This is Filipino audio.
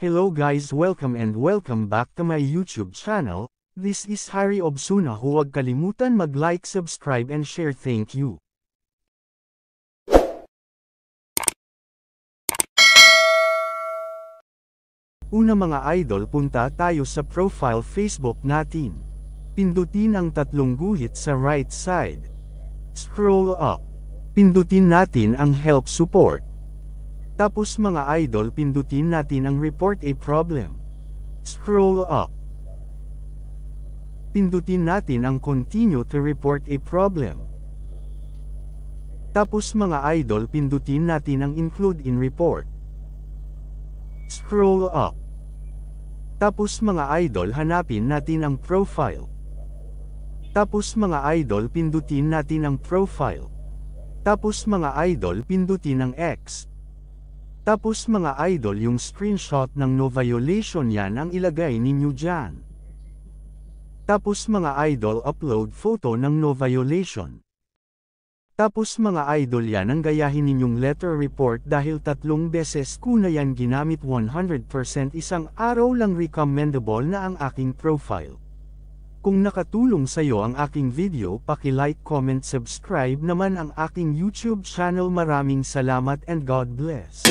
Hello guys, welcome back to my YouTube channel. This is Harry Obsuna. Huwag kalimutan mag-like, subscribe and share. Thank you. Una mga idol, punta tayo sa profile Facebook natin. Pindutin ang tatlong guhit sa right side. Scroll up. Pindutin natin ang help support. Tapos mga idol, pindutin natin ang report a problem. Scroll up. Pindutin natin ang continue to report a problem. Tapos mga idol, pindutin natin ang include in report. Scroll up. Tapos mga idol, hanapin natin ang profile. Tapos mga idol, pindutin natin ang profile. Tapos mga idol, pindutin ang X. Tapos mga idol, yung screenshot ng no violation yan ang ilagay ninyo dyan. Tapos mga idol, upload photo ng no violation. Tapos mga idol, yan ang gayahin ninyong letter report dahil 3 beses ko na yan ginamit. 100% isang araw lang recommendable na ang aking profile. Kung nakatulong sa'yo ang aking video, paki-like, comment, subscribe naman ang aking YouTube channel. Maraming salamat and God bless.